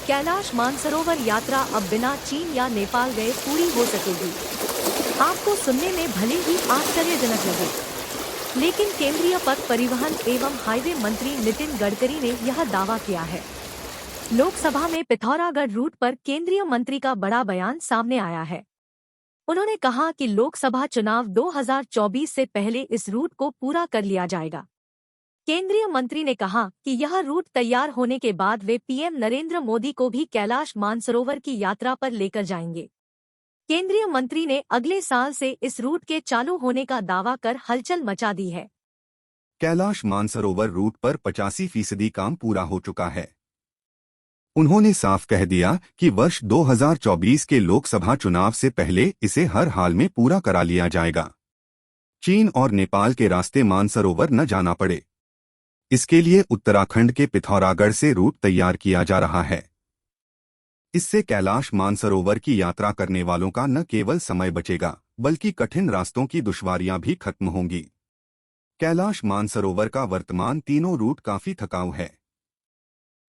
कैलाश मानसरोवर यात्रा अब बिना चीन या नेपाल गए पूरी हो सकेगी। आपको सुनने में भले ही आश्चर्यजनक लगे, लेकिन केंद्रीय पथ परिवहन एवं हाईवे मंत्री नितिन गडकरी ने यह दावा किया है। लोकसभा में पिथौरागढ़ रूट पर केंद्रीय मंत्री का बड़ा बयान सामने आया है। उन्होंने कहा कि लोकसभा चुनाव 2024 से पहले इस रूट को पूरा कर लिया जाएगा। केंद्रीय मंत्री ने कहा कि यह रूट तैयार होने के बाद वे पीएम नरेंद्र मोदी को भी कैलाश मानसरोवर की यात्रा पर लेकर जाएंगे। केंद्रीय मंत्री ने अगले साल से इस रूट के चालू होने का दावा कर हलचल मचा दी है। कैलाश मानसरोवर रूट पर 85% काम पूरा हो चुका है। उन्होंने साफ कह दिया कि वर्ष 2024 के लोकसभा चुनाव से पहले इसे हर हाल में पूरा करा लिया जाएगा। चीन और नेपाल के रास्ते मानसरोवर न जाना पड़े, इसके लिए उत्तराखंड के पिथौरागढ़ से रूट तैयार किया जा रहा है। इससे कैलाश मानसरोवर की यात्रा करने वालों का न केवल समय बचेगा, बल्कि कठिन रास्तों की दुश्वारियां भी खत्म होंगी। कैलाश मानसरोवर का वर्तमान तीनों रूट काफी थकाऊ है।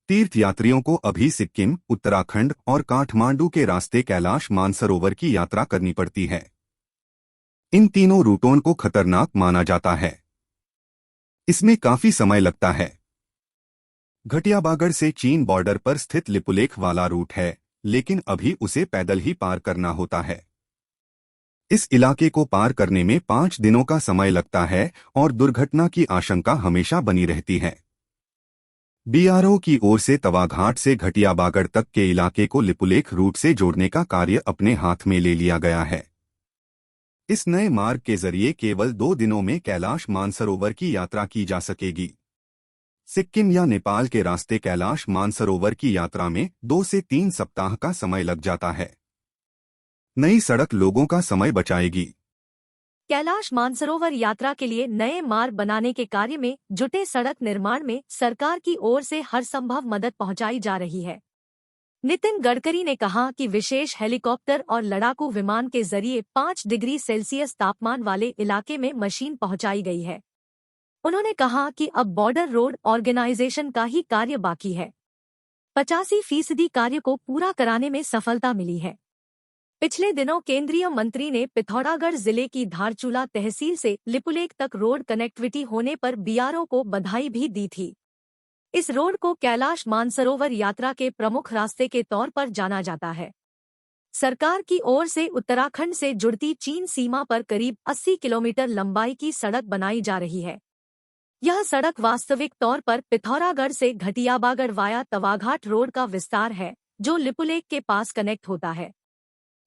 तीर्थयात्रियों को अभी सिक्किम, उत्तराखंड और काठमांडू के रास्ते कैलाश मानसरोवर की यात्रा करनी पड़ती है। इन तीनों रूटों को खतरनाक माना जाता है। इसमें काफी समय लगता है। घटियाबागढ़ से चीन बॉर्डर पर स्थित लिपुलेख वाला रूट है, लेकिन अभी उसे पैदल ही पार करना होता है। इस इलाके को पार करने में 5 दिनों का समय लगता है और दुर्घटना की आशंका हमेशा बनी रहती है। बीआरओ की ओर से तवाघाट से घटियाबागढ़ तक के इलाके को लिपुलेख रूट से जोड़ने का कार्य अपने हाथ में ले लिया गया है। इस नए मार्ग के जरिए केवल 2 दिनों में कैलाश मानसरोवर की यात्रा की जा सकेगी। सिक्किम या नेपाल के रास्ते कैलाश मानसरोवर की यात्रा में 2 से 3 सप्ताह का समय लग जाता है। नई सड़क लोगों का समय बचाएगी। कैलाश मानसरोवर यात्रा के लिए नए मार्ग बनाने के कार्य में जुटे सड़क निर्माण में सरकार की ओर से हर संभव मदद पहुंचाई जा रही है। नितिन गडकरी ने कहा कि विशेष हेलीकॉप्टर और लड़ाकू विमान के जरिए 5 डिग्री सेल्सियस तापमान वाले इलाके में मशीन पहुंचाई गई है। उन्होंने कहा कि अब बॉर्डर रोड ऑर्गेनाइजेशन का ही कार्य बाकी है। 85% कार्य को पूरा कराने में सफलता मिली है। पिछले दिनों केंद्रीय मंत्री ने पिथौरागढ़ जिले की धारचूला तहसील से लिपुलेख तक रोड कनेक्टिविटी होने पर बीआरओ को बधाई भी दी थी। इस रोड को कैलाश मानसरोवर यात्रा के प्रमुख रास्ते के तौर पर जाना जाता है। सरकार की ओर से उत्तराखंड से जुड़ती चीन सीमा पर करीब 80 किलोमीटर लंबाई की सड़क बनाई जा रही है। यह सड़क वास्तविक तौर पर पिथौरागढ़ से घटियाबागढ़ वाया तवाघाट रोड का विस्तार है, जो लिपुलेख के पास कनेक्ट होता है।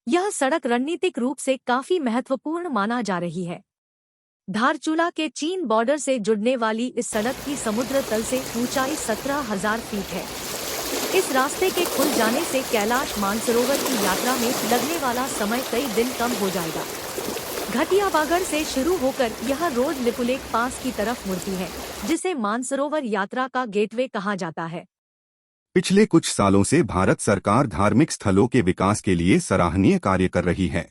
यह सड़क रणनीतिक रूप से काफी महत्वपूर्ण माना जा रही है। धारचूला के चीन बॉर्डर से जुड़ने वाली इस सड़क की समुद्र तल से ऊंचाई 17,000 फीट है। इस रास्ते के खुल जाने से कैलाश मानसरोवर की यात्रा में लगने वाला समय कई दिन कम हो जाएगा। घटियाबागढ़ से शुरू होकर यह रोड लिपुलेख पास की तरफ मुड़ती है, जिसे मानसरोवर यात्रा का गेटवे कहा जाता है। पिछले कुछ सालों से भारत सरकार धार्मिक स्थलों के विकास के लिए सराहनीय कार्य कर रही है।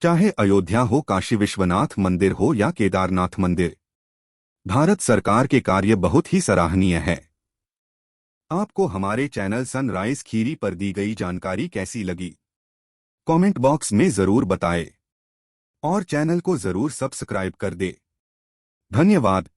चाहे अयोध्या हो, काशी विश्वनाथ मंदिर हो या केदारनाथ मंदिर, भारत सरकार के कार्य बहुत ही सराहनीय है। आपको हमारे चैनल सनराइज खीरी पर दी गई जानकारी कैसी लगी? कमेंट बॉक्स में जरूर बताएं और चैनल को जरूर सब्सक्राइब कर दे। धन्यवाद।